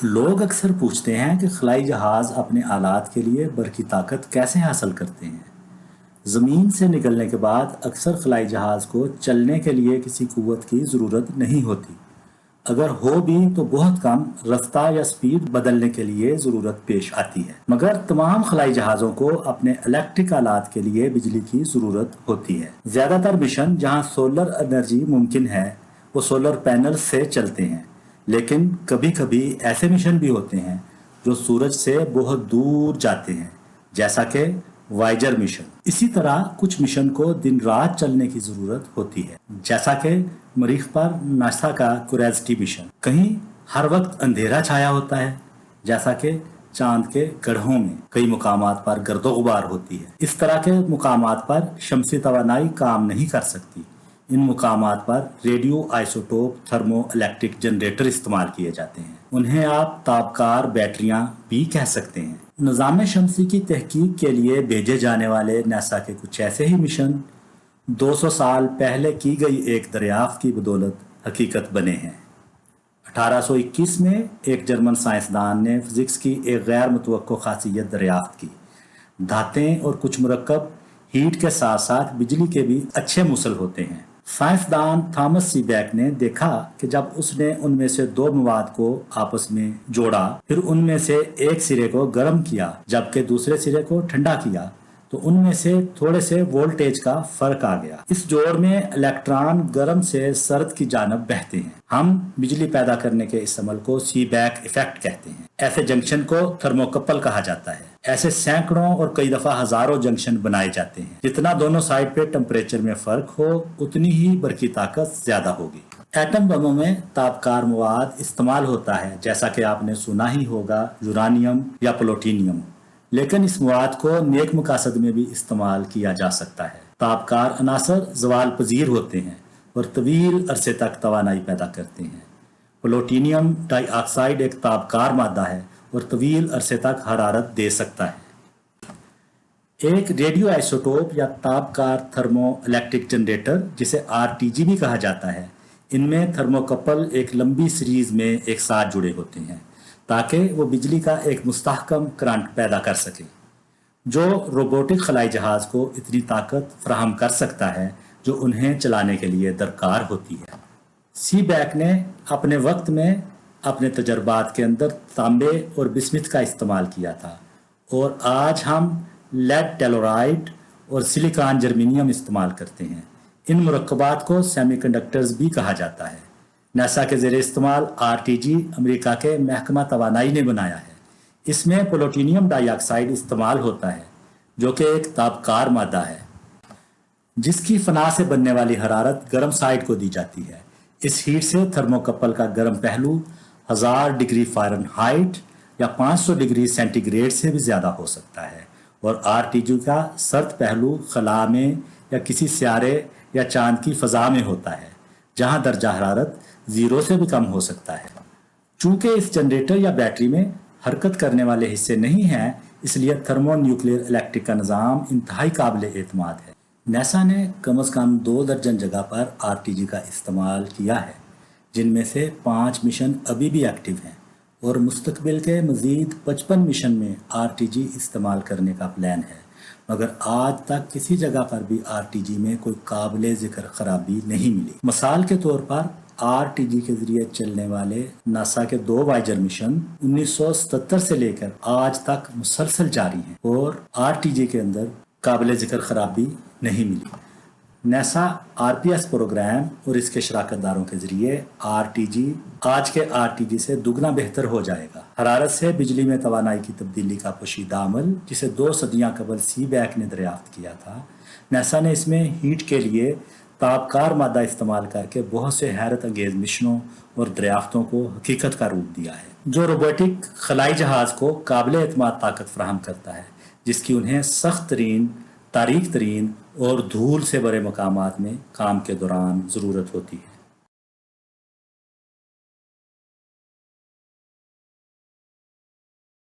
لوگ اکثر پوچھتے ہیں کہ خلائی جہاز اپنے آلات کے لیے برقی طاقت کیسے حاصل کرتے ہیں۔ زمین سے نکلنے کے بعد اکثر خلائی جہاز کو چلنے کے لیے کسی قوت کی ضرورت نہیں ہوتی، اگر ہو بھی تو بہت کم، رفتہ یا سپیڈ بدلنے کے لیے ضرورت پیش آتی ہے۔ مگر تمام خلائی جہازوں کو اپنے الیکٹرک آلات کے لیے بجلی کی ضرورت ہوتی ہے۔ زیادہ تر مشن جہاں سولر انرجی ممکن ہے وہ سولر پینل سے چلتے ہیں، لیکن کبھی کبھی ایسے مشن بھی ہوتے ہیں جو سورج سے بہت دور جاتے ہیں، جیسا کہ وائجر مشن۔ اسی طرح کچھ مشن کو دن رات چلنے کی ضرورت ہوتی ہے، جیسا کہ مریخ پر ناسا کا کیوریوسٹی مشن۔ کہیں ہر وقت اندھیرا چھایا ہوتا ہے، جیسا کہ چاند کے گڑھوں میں کئی مقامات پر گرد و غبار ہوتی ہے۔ اس طرح کے مقامات پر شمسی توانائی کام نہیں کر سکتی۔ ان مقامات پر radio isotope thermo electric generator استعمال کیے جاتے ہیں۔ انہیں آپ تابکار بیٹریاں بھی کہہ سکتے ہیں۔ نظام شمسی کی تحقیق کے لیے بھیجے جانے والے ناسا کے کچھ ایسے ہی مشن 200 سال پہلے کی گئی ایک دریافت کی بدولت حقیقت بنے ہیں۔ 1821 میں ایک جرمن سائنسدان نے فزکس کی ایک غیر متوقع خاصیت دریافت کی۔ دھاتیں اور کچھ مرکب ہیٹ کے ساتھ ساتھ بجلی کے بھی اچھے موصل ہوتے ہیں۔ سائنسدان تھامس سی بیک نے دیکھا کہ جب اس نے ان میں سے دو مواد کو آپس میں جوڑا، پھر ان میں سے ایک سرے کو گرم کیا جبکہ دوسرے سرے کو ٹھنڈا کیا، تو ان میں سے تھوڑے سے وولٹیج کا فرق آ گیا۔ اس جوڑ میں الیکٹران گرم سے سرد کی جانب بہتے ہیں۔ ہم بجلی پیدا کرنے کے اس عمل کو سی بیک ایفیکٹ کہتے ہیں۔ ایسے جنکشن کو تھرموکپل کہا جاتا ہے۔ ایسے سینکڑوں اور کئی دفعہ ہزاروں جنکشن بنائے جاتے ہیں۔ جتنا دونوں سائڈ پہ ٹمپریچر میں فرق ہو، اتنی ہی برقی طاقت زیادہ ہوگی۔ ایٹم بموں میں تابکار مواد استعمال ہوتا ہے، جیسا کہ آپ نے سنا ہی ہوگا، یورانیم یا پلوٹینیم، لیکن اس مواد کو نیک مقاصد میں بھی استعمال کیا جا سکتا ہے۔ تابکار عناصر زوال پذیر ہوتے ہیں اور طویل عرصے تک توانائی پیدا کرتے ہیں۔ پلوٹینیم ڈائی آکسائڈ ایک تابکار مادہ ہے اور طویل عرصے تک حرارت دے سکتا ہے۔ ایک ریڈیو آئسوٹوپ یا تابکار تھرمو الیکٹرک جنریٹر، جسے RTG بھی کہا جاتا ہے، ان میں تھرموکپل ایک لمبی سیریز میں ایک ساتھ جڑے ہوتے ہیں تاکہ وہ بجلی کا ایک مستحکم کرنٹ پیدا کر سکے، جو روبوٹک خلائی جہاز کو اتنی طاقت فراہم کر سکتا ہے جو انہیں چلانے کے لیے درکار ہوتی ہے۔ سی بیک نے اپنے وقت میں اپنے تجربات کے اندر تانبے اور بسمت کا استعمال کیا تھا، اور آج ہم لیڈ ٹیلورائڈ اور سلیکان جرمینیم استعمال کرتے ہیں۔ ان مرکبات کو سیمی کنڈکٹرز بھی کہا جاتا ہے۔ ناسا کے زیر استعمال RTG امریکہ کے محکمہ توانائی نے بنایا ہے۔ اس میں پلوٹینیم ڈائی آکسائڈ استعمال ہوتا ہے، جو کہ ایک تابکار مادہ ہے جس کی فنا سے بننے والی حرارت گرم سائڈ کو دی جاتی ہے۔ اس ہیٹ سے تھرموکپل کا گرم پہلو 1000 ڈگری فارن ہائٹ یا 500 ڈگری سینٹی گریڈ سے بھی زیادہ ہو سکتا ہے، اور RTG کا سرد پہلو خلا میں یا کسی سیارے یا چاند کی فضا میں ہوتا ہے، جہاں درجہ حرارت 0 سے بھی کم ہو سکتا ہے۔ چونکہ اس جنریٹر یا بیٹری میں حرکت کرنے والے حصے نہیں ہیں، اس لیے تھرمو نیوکلیئر الیکٹرک کا نظام انتہائی قابل اعتماد ہے۔ ناسا نے کم از کم 2 درجن جگہ پر RTG کا استعمال کیا ہے، جن میں سے 5 مشن ابھی بھی ایکٹیو ہیں، اور مستقبل کے مزید 55 مشن میں RTG استعمال کرنے کا پلان ہے، مگر آج تک کسی جگہ پر بھی RTG میں کوئی قابل ذکر خرابی نہیں ملی۔ مثال کے طور پر RTG کے ذریعے چلنے والے ناسا کے 2 وائجر مشن 1977 سے لے کر آج تک مسلسل جاری ہیں، اور RTG کے اندر قابل ذکر خرابی نہیں ملی۔ ناسا RPS پروگرام اور اس کے شراکت داروں کے ذریعے RTG آج کے RTG سے دگنا بہتر ہو جائے گا۔ حرارت سے بجلی میں توانائی کی تبدیلی کا پوشیدہ عمل، جسے 2 صدیاں قبل سی بیک نے دریافت کیا تھا، ناسا نے اس میں ہیٹ کے لیے تابکار مادہ استعمال کر کے بہت سے حیرت انگیز مشنوں اور دریافتوں کو حقیقت کا روپ دیا ہے، جو روبوٹک خلائی جہاز کو قابل اعتماد طاقت فراہم کرتا ہے، جس کی انہیں سخت ترین، تاریک ترین اور دھول سے بھرے مقامات میں کام کے دوران ضرورت ہوتی ہے۔